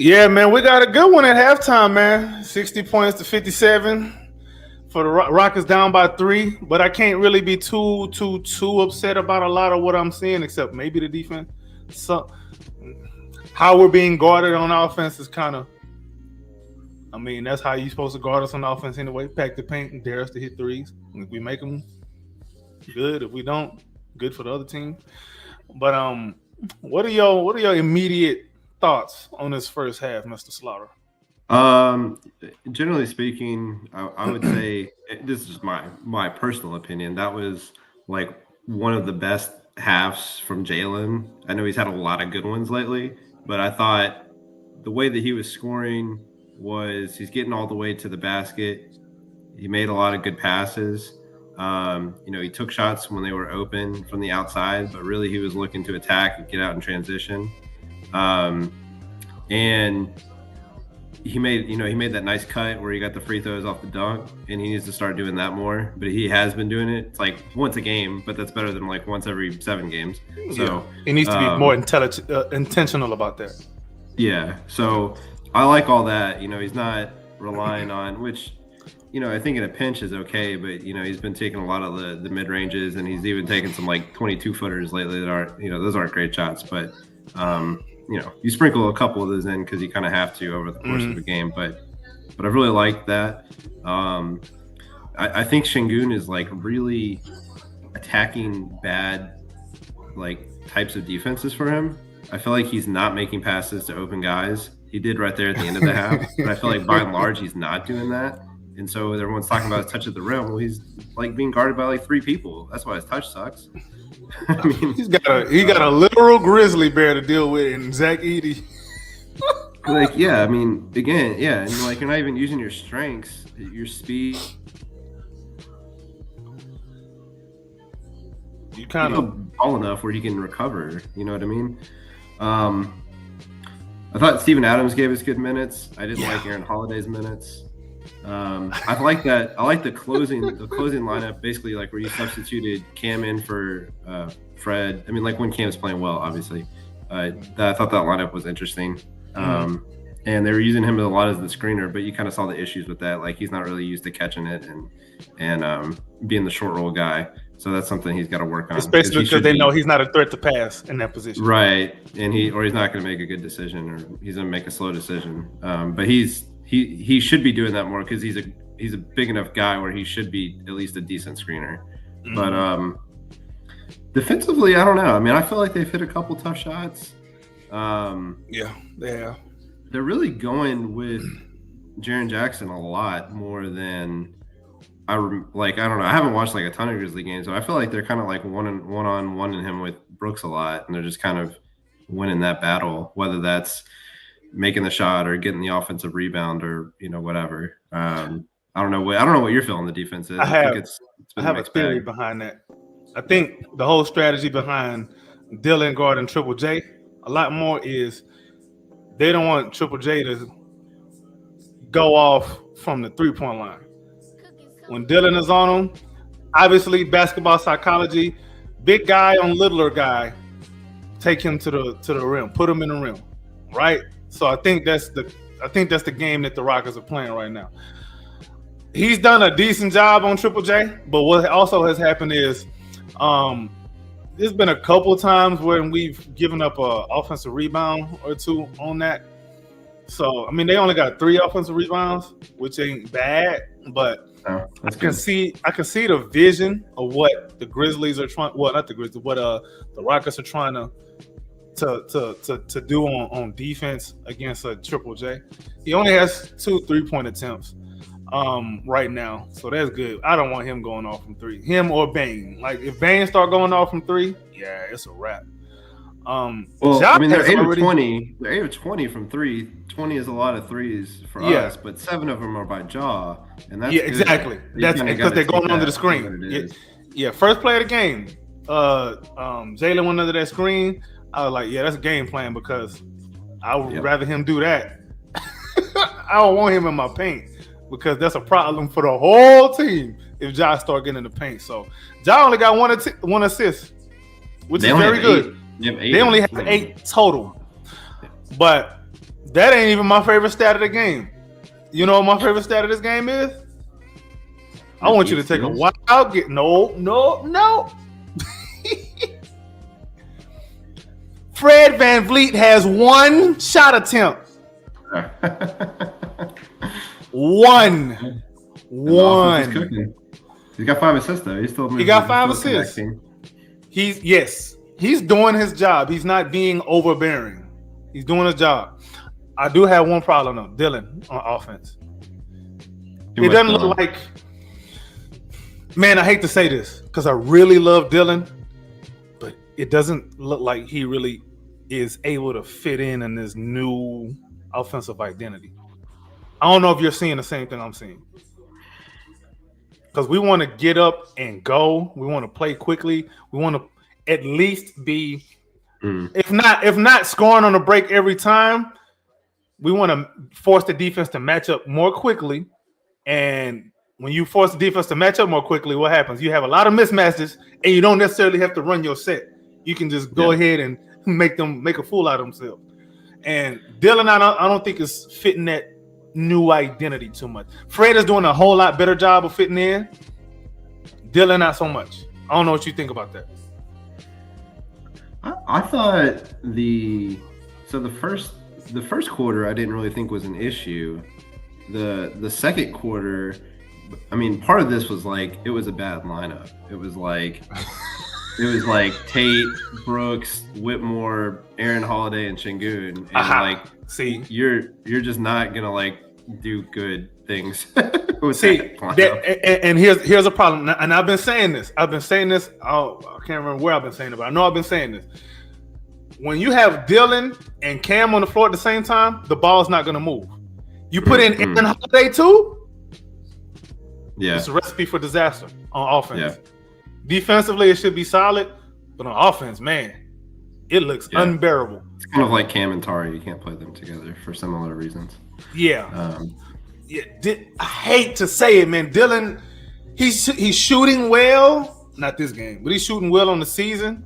Yeah, man, we got a good one at halftime, man. 60 points to 57 for the Rockets down by 3. But I can't really be too upset about a lot of what I'm seeing, except maybe the defense. So how we're being guarded on offense is kind of. I mean, that's how you're supposed to guard us on offense anyway. Pack the paint and dare us to hit threes. If we make them, good. If we don't, good for the other team. But what are your immediate thoughts on this first half, Mr. Slaughter? Generally speaking, I would say this is my personal opinion. That was like one of the best halves from Jalen. I know he's had a lot of good ones lately, but I thought the way that he was scoring was he's getting all the way to the basket. He made a lot of good passes. He took shots when they were open from the outside, but really he was looking to attack and get out in transition. And he made that nice cut where he got the free throws off the dunk, and he needs to start doing that more. But he has been doing it. It's like once a game, but that's better than like once every 7 games. So he needs to be more intentional about that. Yeah. So I like all that. He's not relying on, which, I think in a pinch is okay, but he's been taking a lot of the mid ranges, and he's even taken some like 22 footers lately that aren't, those aren't great shots, but you sprinkle a couple of those in because you kind of have to over the course of the game. But I really like that. I think Şengün is like really attacking bad like types of defenses for him. I feel like he's not making passes to open guys. He did right there at the end of the half, but I feel like by and large he's not doing that. And so everyone's talking about his touch at the rim. Well, he's like being guarded by like 3 people. That's why his touch sucks. I mean, he got a literal grizzly bear to deal with in Zach Edey. Like, yeah, I mean, again, yeah, and like you're not even using your strengths, your speed. You kind of ball enough where you can recover. You know what I mean? I thought Steven Adams gave us good minutes. I didn't like Aaron Holiday's minutes. I like that. I like the closing lineup, basically like where you substituted Cam in for Fred. I mean, like when Cam's playing well, obviously. I thought that lineup was interesting. And they were using him a lot as the screener, but you kind of saw the issues with that. Like he's not really used to catching it and being the short roll guy. So that's something he's got to work on. Especially because they know he's not a threat to pass in that position. Right. And he's not going to make a good decision, or he's going to make a slow decision. But he should be doing that more because he's a big enough guy where he should be at least a decent screener. But defensively, I don't know. I mean, I feel like they've hit a couple tough shots. Yeah, they have. They're really going with Jaren Jackson a lot more than I don't know. I haven't watched like a ton of Grizzly games, so I feel like they're kind of like one on one in him with Brooks a lot, and they're just kind of winning that battle, whether that's making the shot or getting the offensive rebound or whatever. I don't know what you're feeling the defense is. I have a theory behind that. I think the whole strategy behind Dylan guarding Triple J a lot more is they don't want Triple J to go off from the 3-point line. When Dylan is on him, obviously basketball psychology, big guy on littler guy, take him to the rim, put him in the rim, right? So I think that's the game that the Rockets are playing right now. He's done a decent job on Triple J, but what also has happened is there's been a couple of times when we've given up an offensive rebound or 2 on that. So I mean, they only got 3 offensive rebounds, which ain't bad, but I can see the vision of what the Grizzlies are trying. Well, not the Grizzlies, what the Rockets are trying to do on defense against a Triple J. He only has 2 3-point attempts right now, so that's good. I don't want him going off from 3. Him or Bane. Like if Bane start going off from 3, yeah, it's a wrap. Well, I mean, they're 8 of 20. They're 8 of 20 from 3. 20 is a lot of threes for us, but 7 of them are by Jaw, and that's exactly. That's because they're going under the screen. Yeah, first play of the game. Jalen went under that screen. I was like, yeah, that's a game plan because I would rather him do that. I don't want him in my paint because that's a problem for the whole team if Ja start getting in the paint. So Ja only got one assist, which is very good. They only have 8 total. But That ain't even my favorite stat of the game. You know what my favorite stat of this game is? I want you to take a wild get. No. Fred VanVleet has 1 shot attempt. One. He's got 5 assists though. He got 5 assists. He's doing his job. He's not being overbearing. He's doing his job. I do have one problem though, Dylan on offense. It doesn't look like. Man, I hate to say this because I really love Dylan, but it doesn't look like he really is able to fit in this new offensive identity. I don't know if you're seeing the same thing I'm seeing. Because we want to get up and go. We want to play quickly. We want to at least be, if not scoring on the break every time, we want to force the defense to match up more quickly. And when you force the defense to match up more quickly, what happens? You have a lot of mismatches, and you don't necessarily have to run your set. You can just go ahead and make a fool out of themselves. And Dylan, I don't think is fitting that new identity too much. Fred is doing a whole lot better job of fitting in. Dylan, not so much. I don't know what you think about that. I thought the first quarter I didn't really think was an issue. The second quarter, I mean, part of this was like it was a bad lineup. It was like Tate, Brooks, Whitmore, Aaron Holiday, and Şengün. And see, you're just not gonna like do good things. And here's a problem. And I've been saying this. I can't remember where I've been saying it, but I know I've been saying this. When you have Dylan and Cam on the floor at the same time, the ball's not gonna move. You put in Aaron Holiday too. Yeah, it's a recipe for disaster on offense. Yeah. Defensively, it should be solid, but on offense, man, it looks unbearable. It's kind of like Cam and Tari. You can't play them together for similar reasons. Yeah. I hate to say it, man. Dylan, he's shooting well. Not this game, but he's shooting well on the season.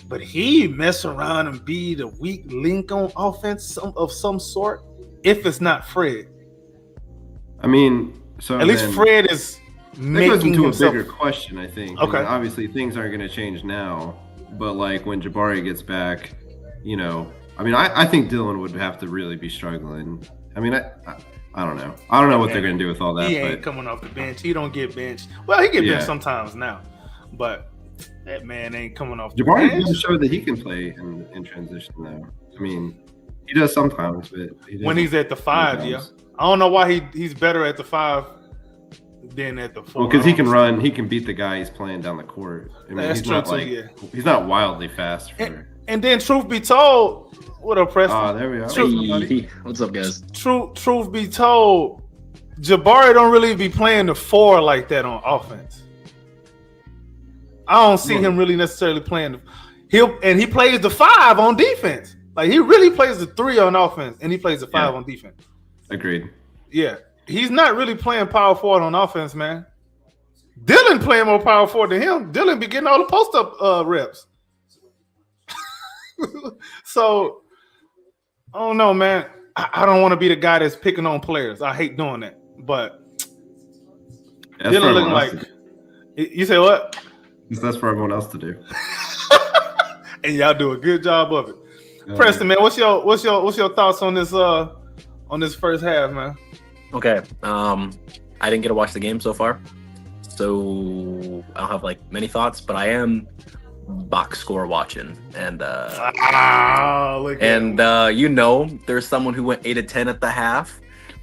But he mess around and be the weak link on offense of some sort. If it's not Fred, I mean, so at least Fred is. That goes into a bigger question, I think. Okay. I mean, obviously, things aren't going to change now, but like when Jabari gets back, you know, I mean, I think Dylan would have to really be struggling. I mean, I don't know. I don't know what they're going to do with all that. He ain't coming off the bench. He don't get benched. Well, he get benched sometimes now, but that man ain't coming off the bench. Jabari doesn't show that he can play in transition, though. I mean, he does sometimes, but when he's at the 5, sometimes. I don't know why he's better at the 5 than at the 4. Well, because he can run, he can beat the guy he's playing down the court. I mean, that's true too. He's not wildly fast. And then, truth be told, what up, Preston? Oh, there we go. Hey, what's up, guys? Truth be told, Jabari don't really be playing the 4 like that on offense. I don't see him really necessarily playing. He plays the 5 on defense. Like he really plays the 3 on offense, and he plays the 5 on defense. Agreed. Yeah, he's not really playing power forward on offense, man. Dylan playing more power forward than him. Dylan be getting all the post up reps. So I don't know, man. I don't want to be the guy that's picking on players. I hate doing that, but Dylan looking like. You say what? That's for everyone else to do. And y'all do a good job of it. Preston, man, what's your thoughts on this first half, man? Okay, I didn't get to watch the game so far, so I don't have like many thoughts, but I am box score watching, and you know, there's someone who went 8 of 10 at the half,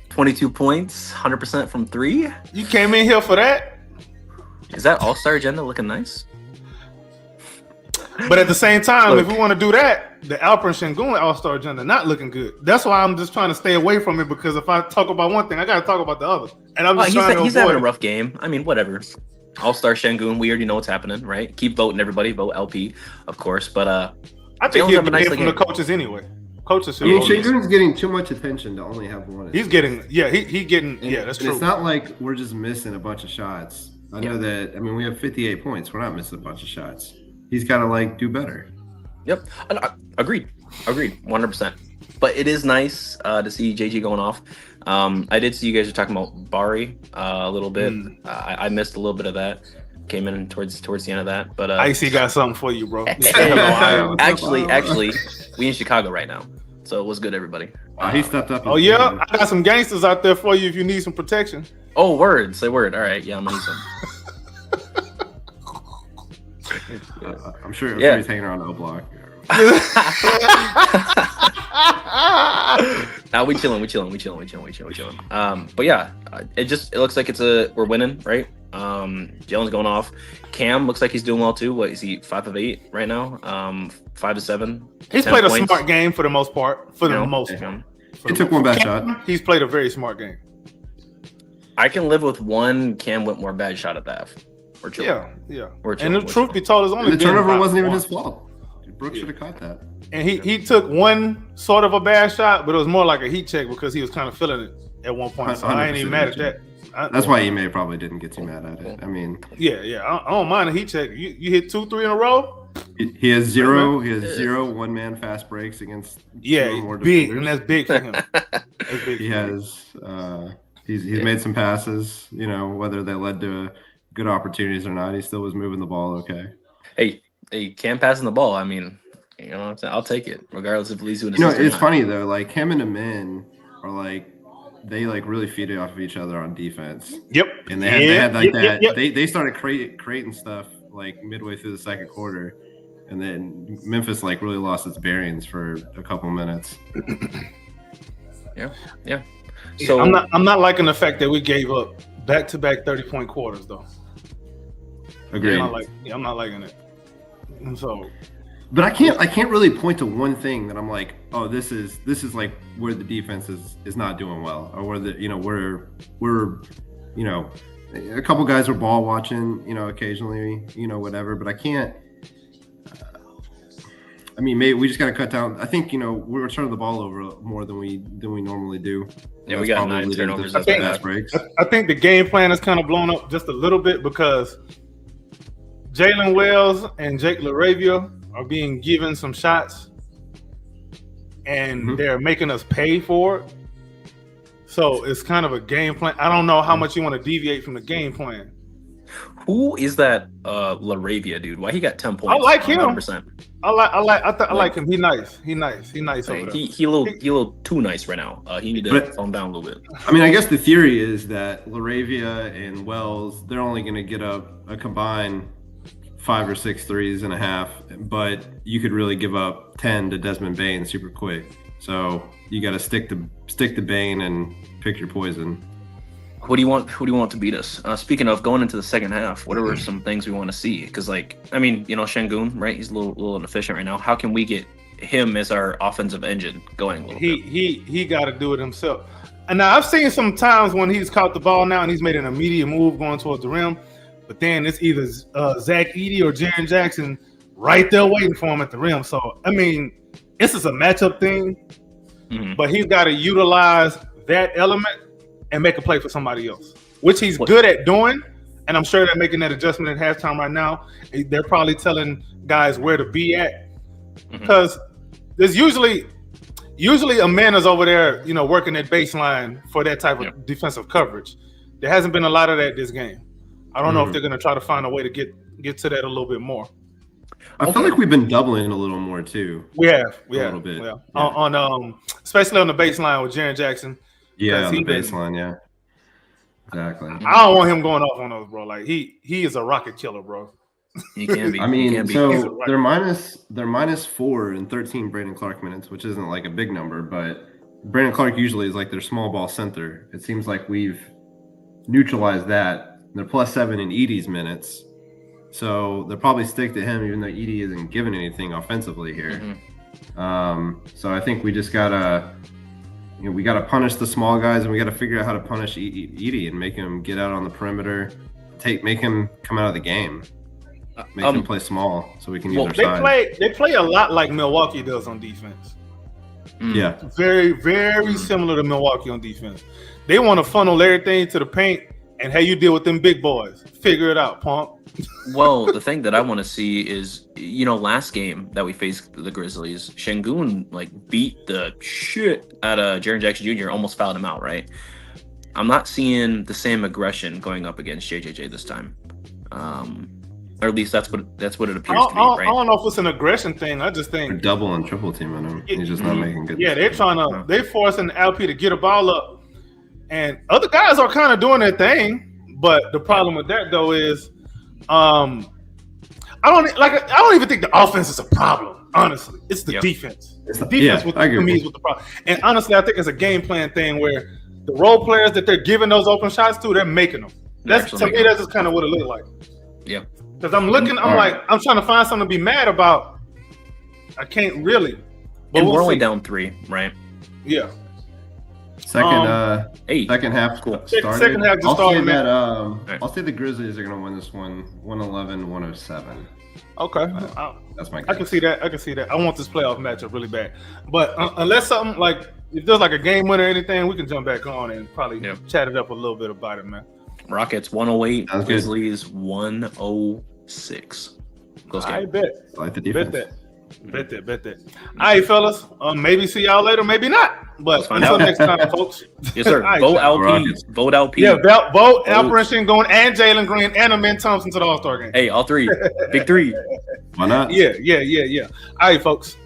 22 points, 100% from 3. You came in here for that? Is that all-star agenda looking nice? But at the same time, if we want to do that, the Alperen Şengün all-star agenda not looking good. That's why I'm just trying to stay away from it, because if I talk about one thing, I got to talk about the other. And I'm just trying to he's having a rough game. I mean, whatever. All-star Şengün, we already know what's happening, right? Keep voting, everybody. Vote LP, of course. But I think he'll get from the coaches anyway. Coaches should. Şengün's getting too much attention to only have one. He's getting, that's true. It's not like we're just missing a bunch of shots. I know that. I mean, we have 58 points. We're not missing a bunch of shots. He's got to do better. Yep, agreed. Agreed, 100%. But it is nice to see JG going off. I did see you guys were talking about Bari a little bit. I missed a little bit of that. Came in towards the end of that, but Icy got something for you, bro. actually, we in Chicago right now, so what's good, everybody? He stepped up. Oh yeah, I got some gangsters out there for you if you need some protection. Oh, word, say word. All right, yeah, I'm gonna need some. I'm sure he's hanging around O Block. Now we chilling. But yeah, it looks like we're winning, right? Jalen's going off. Cam looks like he's doing well too. What is he? 5 of 8 right now. 5 to 7. He's played a smart game for the most part. He took one bad shot. He's played a very smart game. I can live with one Cam Whitmore bad shot at the half. We're chilling. Yeah. Chilling, and the truth be told, is only the turnover wasn't even his fault. Brooks should have caught that. And he took one sort of a bad shot, but it was more like a heat check because he was kind of feeling it at one point. So I ain't even mad at that. That's why Ime probably didn't get too mad at it. I mean, yeah. I don't mind a heat check. You hit 2-3 in a row. He has zero. He has 0 one-man fast breaks against. Big, and that's big for him. He has. He's made some passes. You know, whether they led to good opportunities or not, he still was moving the ball okay. Hey, Cam passing the ball. I mean, you know what I'm saying? I'll take it, regardless if Lee's doing it. It's funny though. Like him and the men are like. They like really feed off of each other on defense. Yep. And they had like that. Yep. They started creating stuff like midway through the second quarter, and then Memphis like really lost its bearings for a couple minutes. Yeah. So I'm not liking the fact that we gave up back-to-back 30-point quarters though. Agreed. I'm not liking it. And so. But I can't really point to one thing that I'm like, oh, this is like where the defense is not doing well, or where we're a couple guys were ball watching, occasionally, whatever. But I can't. Maybe we just got to cut down. I think we're turning the ball over more than we normally do. Yeah, we got 9 turnovers. I think the game plan is kind of blown up just a little bit because Jalen Wells and Jake LaRavia are being given some shots and they're making us pay for it. So it's kind of a game plan. I don't know how much you want to deviate from the game plan. Who is that LaRavia dude? Why he got 10 points? I like him. 100%. I like him. He's nice. He's nice over there. He a little too nice right now. He need to calm down a little bit. I guess the theory is that LaRavia and Wells, they're only going to get a combined 5 or 6 threes and a half, but you could really give up 10 to Desmond Bane super quick. So you got to stick to Bane and pick your poison. Who do you want to beat us? Speaking of going into the second half, what are some things we want to see? Because Şengün, right? He's a little inefficient right now. How can we get him as our offensive engine going a little bit? He got to do it himself. And now I've seen some times when he's caught the ball now and he's made an immediate move going towards the rim. But then it's either Zach Edey or Jaren Jackson right there waiting for him at the rim. So, this is a matchup thing, but he's got to utilize that element and make a play for somebody else, which he's good at doing. And I'm sure they're making that adjustment at halftime right now. They're probably telling guys where to be at because there's usually a man is over there, working that baseline for that type of defensive coverage. There hasn't been a lot of that this game. I don't know if they're going to try to find a way to get to that a little bit more. I feel like we've been doubling a little more too. We have. A little bit. Yeah. On especially on the baseline with Jaren Jackson. Yeah, on the baseline. Yeah. Exactly. I don't want him going off on us, bro. Like he is a rocket killer, bro. He can be. They're minus 4 in 13 Brandon Clark minutes, which isn't like a big number, but Brandon Clark usually is like their small ball center. It seems like we've neutralized that. They're +7 in Edey's minutes, so they'll probably stick to him, even though Edey isn't giving anything offensively here. So I think we just gotta, we gotta punish the small guys, and we gotta figure out how to punish Edey and make him get out on the perimeter, make him come out of the game, make him play small, so we can use our size. They play a lot like Milwaukee does on defense. Yeah, very, very similar to Milwaukee on defense. They want to funnel everything to the paint and how you deal with them big boys. Figure it out, punk. Well, the thing that I want to see is, last game that we faced the Grizzlies, Şengün like beat the shit out of Jaren Jackson Jr. Almost fouled him out, right? I'm not seeing the same aggression going up against JJJ this time, or at least that's what it appears to be. Right? I don't know if it's an aggression thing. I just think they're double and triple teaming him. He's just not making good. Yeah, they're forcing LP to get a ball up, and other guys are kind of doing their thing. But the problem with that though is, I don't even think the offense is a problem. Honestly, it's the defense. It's the defense with the problem. And honestly, I think it's a game plan thing where the role players that they're giving those open shots to, they're making them. That's just kind of what it looked like. Yeah. Because I'm trying to find something to be mad about. I can't really. But we're only down 3, right? Yeah. Second half cool. started. Second half just started. I'll say the Grizzlies are going to win this one 111-107. Okay. That's my guess. I can see that. I want this playoff matchup really bad. But unless something like, if there's like a game winner or anything, we can jump back on and probably chat it up a little bit about it, man. Rockets 108, Grizzlies 106. Close game. I bet. I like the defense. Bet that. All right, fellas. Maybe see y'all later, maybe not. But until next time, folks. Yes, sir. Vote LP. Vote LP. Yeah, vote Alperen Şengün and Jalen Green and Amen Thompson to the All-Star game. Hey, all 3. Big 3. Why not? Yeah. All right, folks.